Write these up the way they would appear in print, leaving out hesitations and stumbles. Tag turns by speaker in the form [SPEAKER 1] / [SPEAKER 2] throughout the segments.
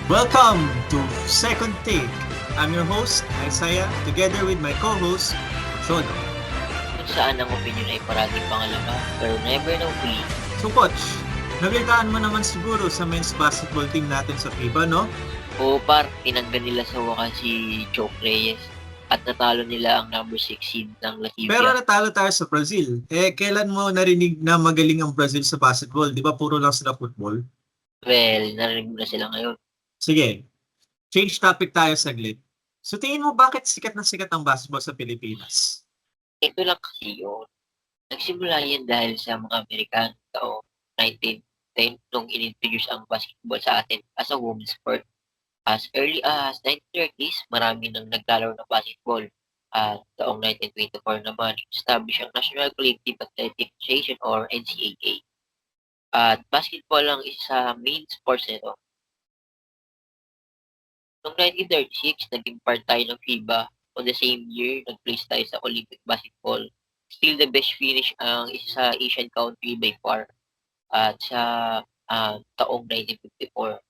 [SPEAKER 1] Welcome to Second Take. I'm your host, Isaiah, together with my co-host, Shono.
[SPEAKER 2] Kung saan ang opinion ay parating pangalawa pero never na huli.
[SPEAKER 1] So Coach, nabalitaan mo naman siguro sa men's basketball team natin sa FIBA, no?
[SPEAKER 2] O tinanggal nila sa wakas si Choke Reyes at natalo nila ang number 6 seed ng Latvia.
[SPEAKER 1] Pero natalo tayo sa Brazil. Kailan mo narinig na magaling ang Brazil sa basketball? Di ba puro lang sila football?
[SPEAKER 2] Well, narinig mo na sila ngayon.
[SPEAKER 1] Sige, change topic tayo saglit. So tingin mo bakit sikat na sikat ang basketball sa Pilipinas?
[SPEAKER 2] Ito lang kasi yun. Nagsimula yan dahil sa mga Amerikano taong 1910 nung inintroduce ang basketball sa atin as a women's sport. As early as 1930s, marami nang naglalaro ng basketball. At taong 1924 naman, establish ang National Collective Athletic Association or NCAA. At basketball ang isa sa main sports nito. Noong 1936, naging part tayo ng FIBA. On the same year, nag-place tayo sa Olympic basketball. Still the best finish ang isa sa Asian country by far. At sa taong 1954,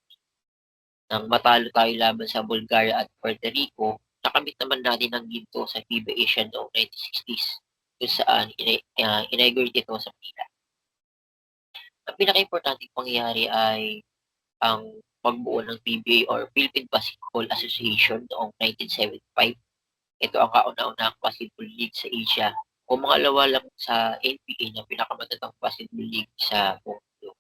[SPEAKER 2] nang matalo tayo laban sa Bulgaria at Puerto Rico, nakamit naman natin ang ginto sa FIBA Asia noong 1960s, kung saan inaugurate ito sa Manila. Ang pinaka-importanting pangyayari ay ang pagbuo ng PBA or Philippine Basketball Association noong 1975. Ito ang kauna-unahang basketball league sa Asia o mangalawa lang sa NBA na pinakamatatang basketball league sa buong mundo.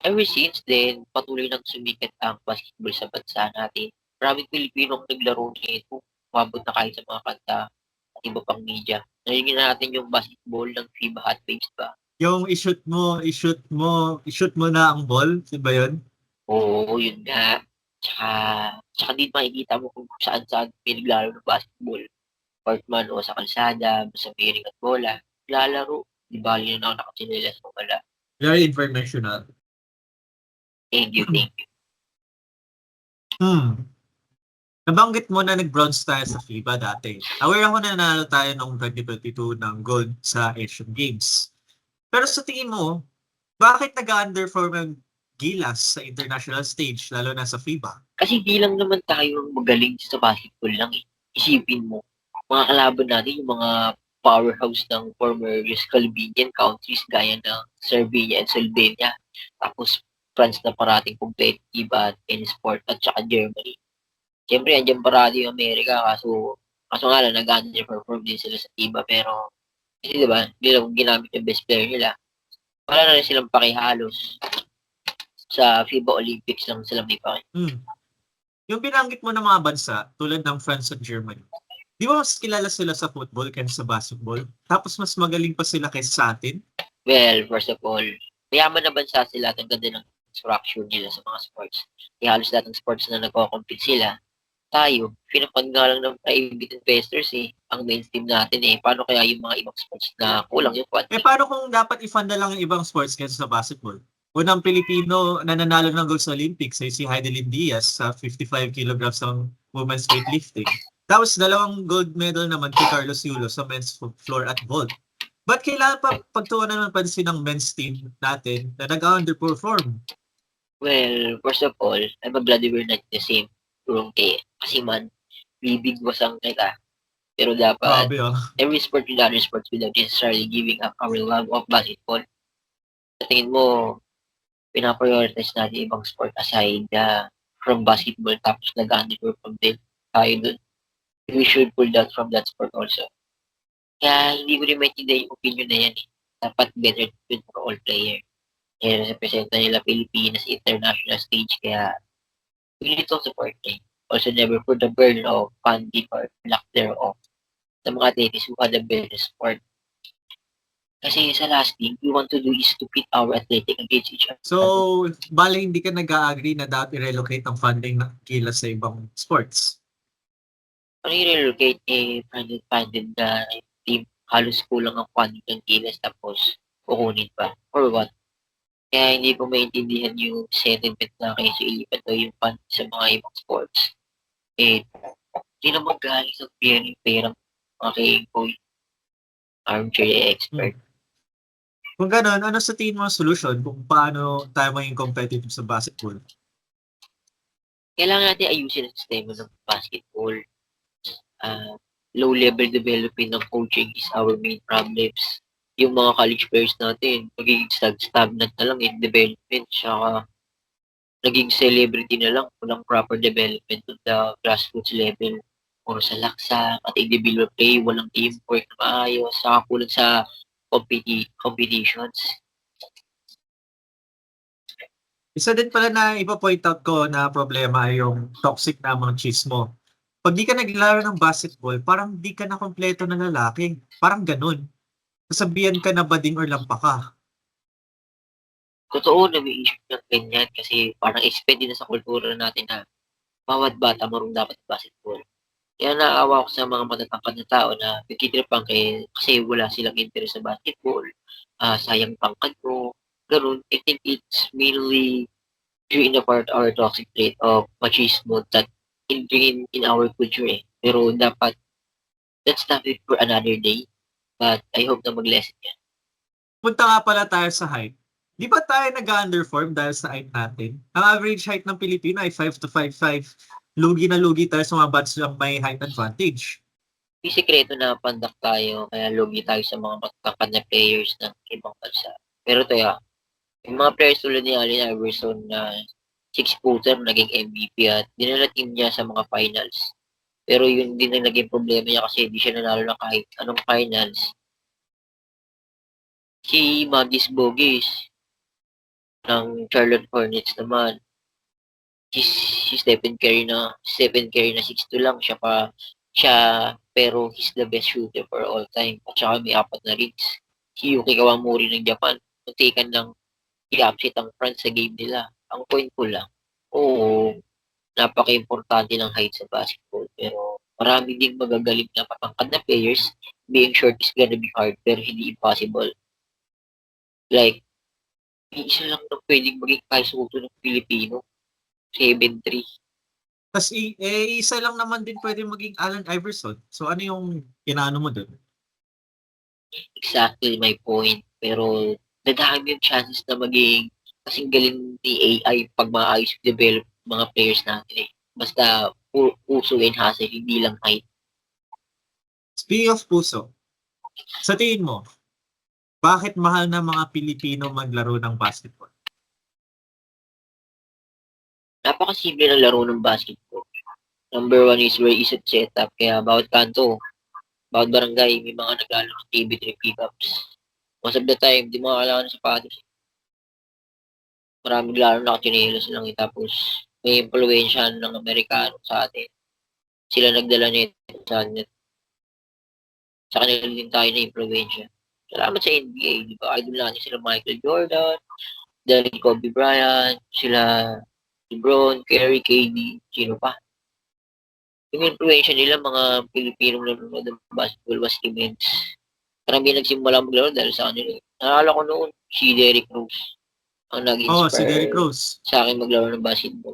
[SPEAKER 2] Ever since then, patuloy nang sumikat ang basketball sa bansa natin. Maraming Pilipinong naglaro nito, umabot na kahit sa mga kanta at iba pang media. Narinig natin yung basketball ng FIBA Hot Waves ba?
[SPEAKER 1] Yung i-shoot mo na ang ball, di ba yun?
[SPEAKER 2] Oo, yun nga. Tsaka din makikita mo kung saan pinaglaro ng basketball. Court man o sa kalsada, basta may ring at bola. Lalaro, di bali na ako nakatsinelas mo wala.
[SPEAKER 1] Very informational.
[SPEAKER 2] Thank you.
[SPEAKER 1] Nabanggit mo na nag-bronze tayo sa FIBA dati. Aware ako na nanalo tayo noong 2022 ng gold sa Asian Games. Pero sa tingin mo, bakit nag-underperform ang Gilas sa international stage, lalo na sa FIBA?
[SPEAKER 2] Kasi di lang naman tayo magaling sa basketball lang eh. Isipin mo, mga kalaban natin yung mga powerhouse ng former Scandinavian countries gaya ng Serbia and Slovenia. Tapos France na parating competitive at any sport at saka Germany. Siyempre, andyan parati yung Amerika kaso nga lang nag-underperform din sila sa FIBA pero kasi diba, hindi lang ginamit yung best player nila. Wala na rin silang pakihalos sa FIBA Olympics lang sila may paki.
[SPEAKER 1] Yung binanggit mo ng mga bansa, tulad ng France at Germany, di ba mas kilala sila sa football kaysa sa basketball? Tapos mas magaling pa sila kaysa sa atin?
[SPEAKER 2] Well, first of all, mayaman na bansa sila at ang ganda ng structure nila sa mga sports. Kaya halos lahat ng sports na nagko-compete sila, tayo, pinapag nga lang ng private investors eh, ang mainstream natin eh. Paano kaya yung mga ibang sports na kulang yung funding?
[SPEAKER 1] Paano kung dapat i-fund na lang yung ibang sports kaysa sa basketball? Unang Pilipino na nanalo ng gold sa Olympics ay si Heidelin Diaz sa 55 kilograms ng women's weightlifting. Tapos dalawang gold medal naman kay Carlos Yulo sa men's floor at vault. Ba't kailangan pa pagtuunan ng pansin ng men's team natin na nag-underperform?
[SPEAKER 2] Well, first of all, I'm glad we're not the same room kay kasi man, bibig wasang kita. Pero dapat, every sport with other sports without necessarily giving up our love of basketball. Sa tingin mo, pinaprioritize natin ibang sport aside from basketball tapos nag-underperform din tayo dun. We should pull that from that sport also. Kaya hindi ko rin maintindihan yung opinion na yan eh. Dapat better fit for all player. Kaya representa nila Pilipinas sa international stage kaya we need to support them. Also never put the burden of funding or lack thereof sa mga athletes who had a better sport. Kasi sa last thing, we want to do is to pit our athletic against each other.
[SPEAKER 1] So, bale hindi ka nag-agree na dapat i-relocate ang funding ng Gilas sa ibang sports?
[SPEAKER 2] Ano i-relocate funded na team, halos kulang ang funding ng Gilas tapos kukunin pa or what? Kaya hindi ko maintindihan yung sentiment na kaysa ilipat daw yung fund sa mga ibang sports. Hindi naman galing sa perang aking armchair expert.
[SPEAKER 1] Kung gano'n, ano sa tingin mo ang solusyon kung paano tayo maging competitive sa basketball?
[SPEAKER 2] Kailangan natin ayusin ang sistema ng basketball. Ah, Low-level development ng coaching is our main problems. Yung mga college players natin, magiging stagnant na lang in development, tsaka naging celebrity na lang, walang proper development to the grassroots level. Puro sa laksa, at individual play, walang teamwork na maayos, saka kulang sa competitions.
[SPEAKER 1] Isa din pala na ipo-point out ko na problema ay yung toxic na machismo. Pag di ka naglaro ng basketball, parang di ka na kompleto na lalaki. Parang ganun. Sasabihan ka na bading or lampa ka.
[SPEAKER 2] Totoo na may issue ng ganyan kasi parang expect din na sa kultura natin na bawat bata marunong dapat basketball. Kaya naawa ko sa mga matatangkad na tao na nagtitripan kasi wala silang interest sa basketball. Sayang pangkad ko. Ganun. I think it's mainly due in the part our toxic trait of machismo that in our culture eh. Pero dapat, that's topic for another day. But I hope na mag-lesson yan.
[SPEAKER 1] Punta nga pala tayo sa height. Di ba tayo nag-underform dahil sa height natin? Ang average height ng Pilipino ay 5 to 5'5". Lugi na lugi tayo sa mga batch na may height advantage.
[SPEAKER 2] May sikreto na pandak tayo, kaya lugi tayo sa mga matatangkad na players ng ibang bansa. Pero tayo, yung mga players tulad ni Allen Iverson na 6-footer naging MVP at dinala team niya sa mga finals. Pero yun din ang naging problema niya kasi hindi siya nanalo ng kahit anong finals. Si Magis Bogis ng Charlotte Hornets naman, si Stephen Curry na 6'2" lang siya pero he's the best shooter for all time at saka may 4 na rings. Si Yuki Kawamori ng Japan, muntikan lang i-upset ang France sa game nila. Ang point ko lang, oo, napaka-importante ng height sa basketball pero marami ding magagaling na patangkad na players. Being short is gonna be hard pero hindi impossible. Like, isa lang na pwedeng maging kaisuto ng Pilipino, 7'3".
[SPEAKER 1] Tapos isa lang naman din pwede maging Allen Iverson. So ano yung inaano mo dun?
[SPEAKER 2] Exactly my point. Pero dadami yung chances na maging kasing galing ni AI pag maayos develop mga players natin eh. Basta puso and hustle, hindi lang height.
[SPEAKER 1] Speaking of puso, sa tingin mo, bakit mahal na mga Pilipino maglaro ng basketball?
[SPEAKER 2] Napakasimple ng laro ng basketball. Number 1 is very easy to set up. Kaya bawat kanto, bawat barangay, may mga naglalaro ng TV3 pickups. Most of the time, di mo kailangan ng sapatos. Maraming laro na kachinelas lang eh. Tapos, may impluensya ng Amerikano sa atin. Sila nagdala nito sa atin. Sa kanila din tayo na impluensya. Salamat sa NBA, di ba? Idol natin sila Michael Jordan, dahil Kobe Bryant, sila LeBron, Curry, KD, sino pa. Yung influensya nila, mga Pilipinong nanonood ng basketball was immense. Karami nagsimula maglaro dahil sa kanila. Naalala ko noon, si Derrick Rose ang nag-inspire
[SPEAKER 1] Si Derrick Rose
[SPEAKER 2] sa akin maglaro ng basketball.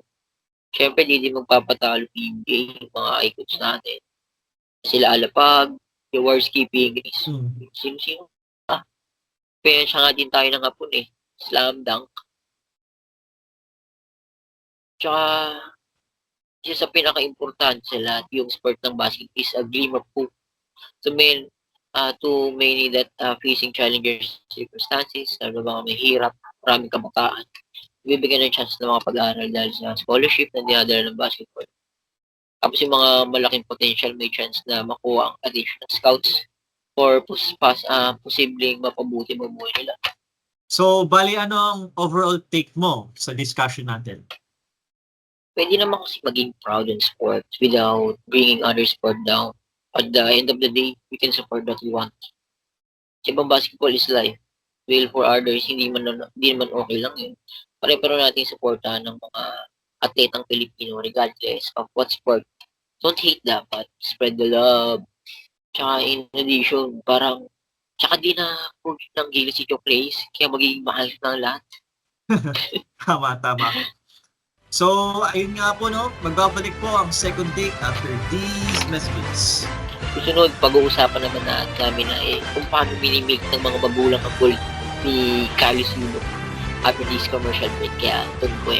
[SPEAKER 2] Siyempre, di din magpapatalo PBA, yung mga icons natin. Sila Alapag, Jaworski, Pigris. Sino-sino? Kaya siya nga din tayo ng hapon eh. Slam dunk. Tsaka, isa sa pinaka-importante sa lahat, yung sport ng basketball is a game of hope. So, too many that facing challengers circumstances, lalo mga may hirap, maraming kabataan, bibigyan ng chance ng mga pag-aaral dahil sa scholarship na dinadala ng basketball. Tapos yung mga malaking potential may chance na makuha ang additional scouts or posibleng mapabuti mo buhay nila.
[SPEAKER 1] So, bali ano ang overall take mo sa discussion natin?
[SPEAKER 2] Pwede naman kasi maging proud in sports without bringing other sport down. At the end of the day, we can support what we want. Kasi basketball is life. Well, for others, hindi naman okay lang yun. Pare-pero natin supportahan ng mga atletang Pilipino regardless of what sport. Don't hate dapat. Spread the love. Tsaka in addition, tsaka di na ng gilid si Joe Place, kaya magiging mahal ng lahat.
[SPEAKER 1] Tama. So, ayun nga po, no? Magbabalik po ang second take after these messages.
[SPEAKER 2] Susunod, pag-uusapan naman namin na kung paano minimake ng mga magulang ang goal ni Carlos Yulo after this commercial break. Kaya, tun ko